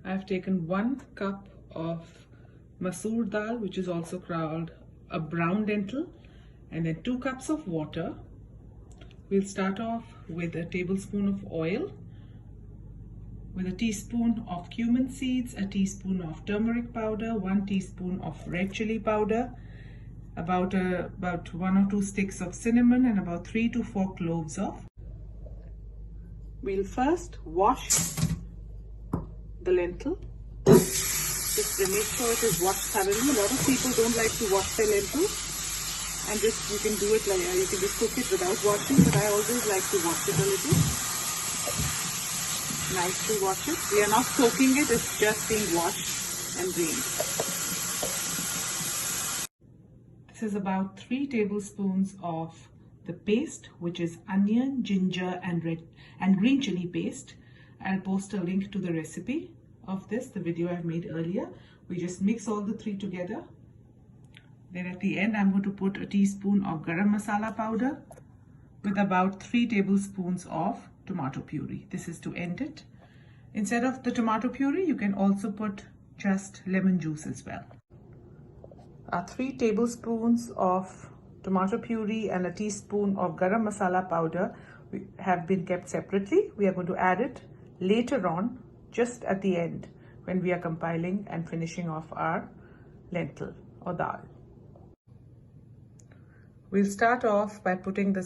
I've taken 1 cup of Masoor Dal, which is also called a brown lentil, and then 2 cups of water. We'll start off with a tablespoon of oil, with a teaspoon of cumin seeds, a teaspoon of turmeric powder, 1 teaspoon of red chili powder, about 1 or 2 sticks of cinnamon, and about 3 to 4 cloves of. We'll first wash the lentil. Just make sure it is washed thoroughly. A lot of people don't like to wash their lentils, and you can do it like you can just cook it without washing, but I always like to wash it a little. Nicely wash it. We are not soaking it, it's just being washed and drained. This is about 3 tablespoons of the paste, which is onion, ginger and green chili paste. I'll post a link to the recipe of this, the video I've made earlier. We just mix all the 3 together. Then at the end, I'm going to put a teaspoon of Garam Masala powder with about 3 tablespoons of tomato puree. This is to end it. Instead of the tomato puree, you can also put just lemon juice as well. 3 tablespoons of tomato puree and a teaspoon of Garam Masala powder have been kept separately. We are going to add it later on, just at the end, when we are compiling and finishing off our lentil or dal. We'll start off by putting the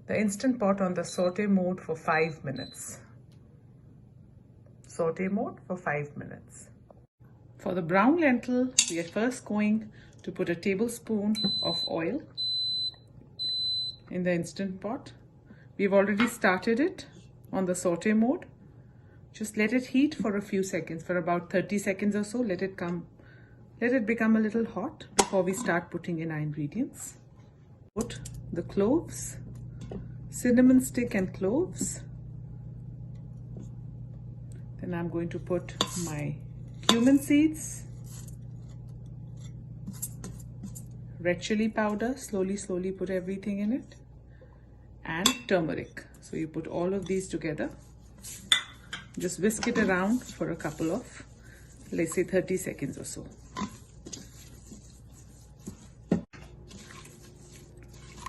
Instant Pot on the saute mode for 5 minutes. Saute mode for 5 minutes. For the brown lentil, we are first going to put a tablespoon of oil in the Instant Pot. We've already started it on the saute mode. Just let it heat for a few seconds, for about 30 seconds or so. Let it become a little hot before we start putting in our ingredients. Put the cloves, cinnamon stick and cloves. Then I'm going to put my cumin seeds, red chili powder, slowly put everything in it, and turmeric. So you put all of these together. Just whisk it around for a couple of, let's say 30 seconds or so.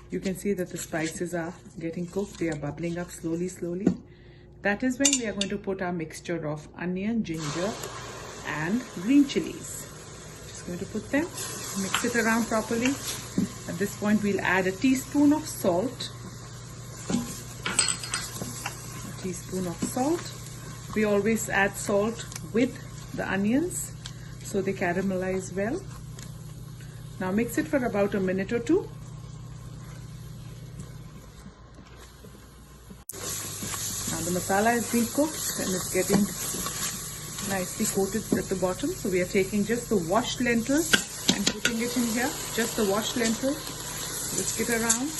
You can see that the spices are getting cooked. They are bubbling up slowly. That is when we are going to put our mixture of onion, ginger and green chilies. Just going to put them, mix it around properly. At this point, we'll add a teaspoon of salt. A teaspoon of salt. We always add salt with the onions so they caramelize well. Now mix it for about a minute or 2. Now the masala has been cooked and it's getting nicely coated at the bottom. So we are taking just the washed lentil and putting it in here. Just the washed lentil. Whisk it around.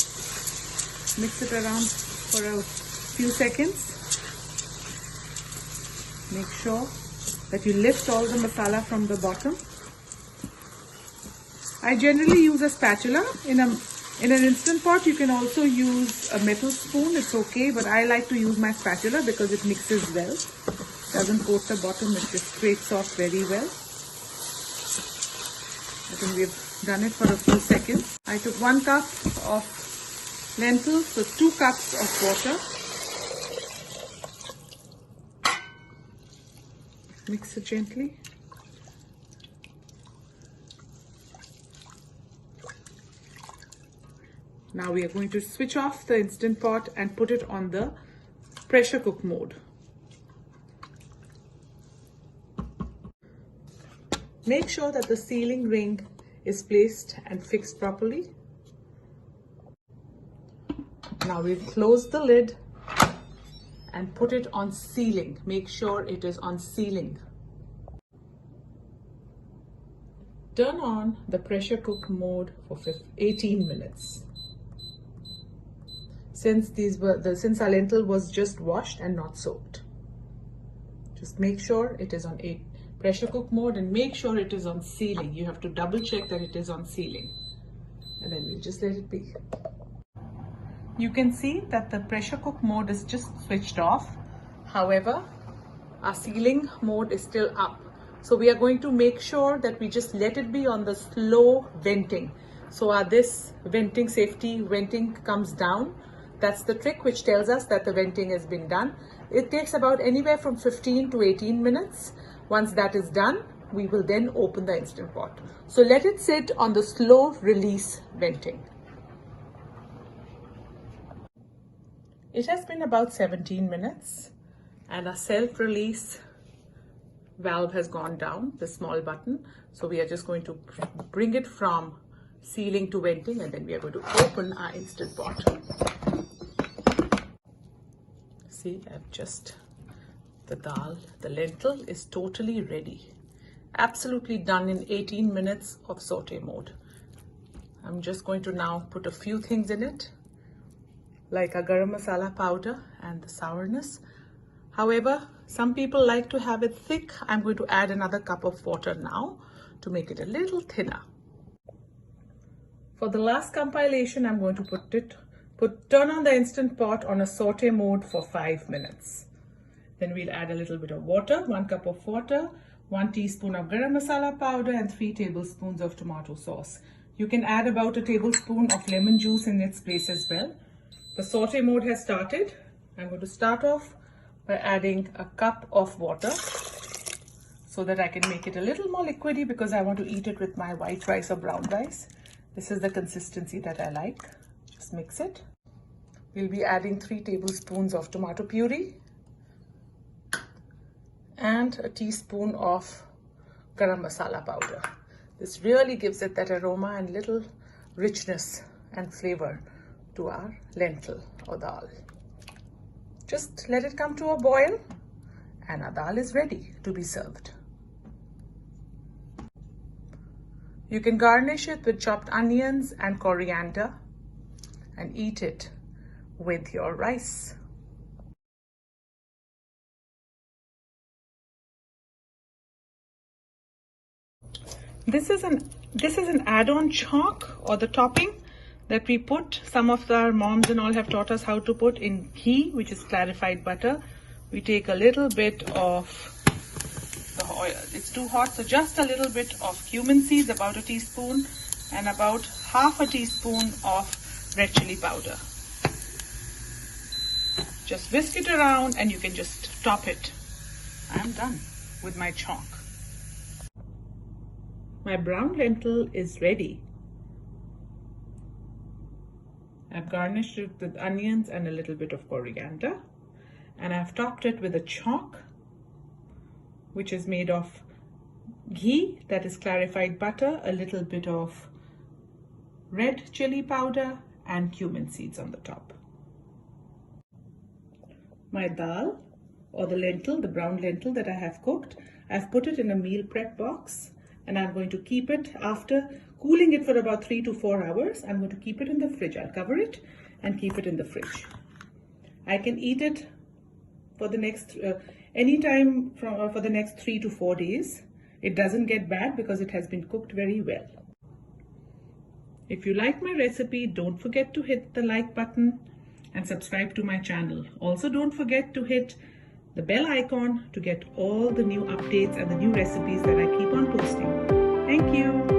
Mix it around for a few seconds. Make sure that you lift all the masala from the bottom. I generally use a spatula. In an Instant Pot, you can also use a metal spoon. It's okay, but I like to use my spatula because it mixes well. Doesn't coat the bottom, it just scrapes off very well. I think we've done it for a few seconds. I took 1 cup of lentils, so 2 cups of water. Mix it gently. Now we are going to switch off the Instant Pot and put it on the pressure cook mode. Make sure that the sealing ring is placed and fixed properly. Now we'll close the lid and put it on sealing. Make sure it is on sealing. Turn on the pressure cook mode for 18 minutes. Since our lentil was just washed and not soaked. Just make sure it is on pressure cook mode and make sure it is on sealing. You have to double check that it is on sealing. And then we'll just let it be. You can see that the pressure cook mode is just switched off. However, Our sealing mode is still up. So we are going to make sure that we just let it be on the slow venting. So this venting safety venting comes down. That's the trick which tells us that the venting has been done. It takes about anywhere from 15 to 18 minutes. Once that is done, we will then open the Instant Pot. So let it sit on the slow release venting. It has been about 17 minutes and our self-release valve has gone down, the small button. So we are just going to bring it from sealing to venting, and then we are going to open our Instant Pot. See, the dal, the lentil is totally ready. Absolutely done in 18 minutes of saute mode. I'm just going to now put a few things in it, like a Garam Masala powder and the sourness. However, some people like to have it thick. I'm going to add another cup of water now to make it a little thinner. For the last compilation, I'm going to turn on the Instant Pot on a saute mode for 5 minutes. Then we'll add a little bit of water, 1 cup of water, 1 teaspoon of Garam Masala powder and 3 tablespoons of tomato sauce. You can add about a tablespoon of lemon juice in its place as well. The saute mode has started. I'm going to start off by adding a cup of water so that I can make it a little more liquidy, because I want to eat it with my white rice or brown rice. This is the consistency that I like. Just mix it. We'll be adding 3 tablespoons of tomato puree and a teaspoon of Garam Masala powder. This really gives it that aroma and little richness and flavor to our lentil or dal. Just let it come to a boil and our dal is ready to be served. You can garnish it with chopped onions and coriander and eat it with your rice. This is an add-on CHAUNK, or the topping that we put. Some of our moms and all have taught us how to put in ghee, which is clarified butter. We take a little bit of the oil. It's too hot, so just a little bit of cumin seeds, about a teaspoon, and about half a teaspoon of red chili powder. Just whisk it around and you can just top it. I'm done with my CHAUNK. My brown lentil is ready. I've garnished it with onions and a little bit of coriander, and I've topped it with a CHAUNK, which is made of ghee, that is clarified butter, a little bit of red chili powder and cumin seeds on the top. My dal, or the lentil, the brown lentil that I have cooked, I've put it in a meal prep box, and I'm going to keep it, after cooling it for about 3 to 4 hours, I'm going to keep it in the fridge. I'll cover it and keep it in the fridge. I can eat it for the next, anytime for the next 3 to 4 days. It doesn't get bad because it has been cooked very well. If you like my recipe, don't forget to hit the like button and subscribe to my channel. Also, don't forget to hit the bell icon to get all the new updates and the new recipes that I keep on posting. Thank you.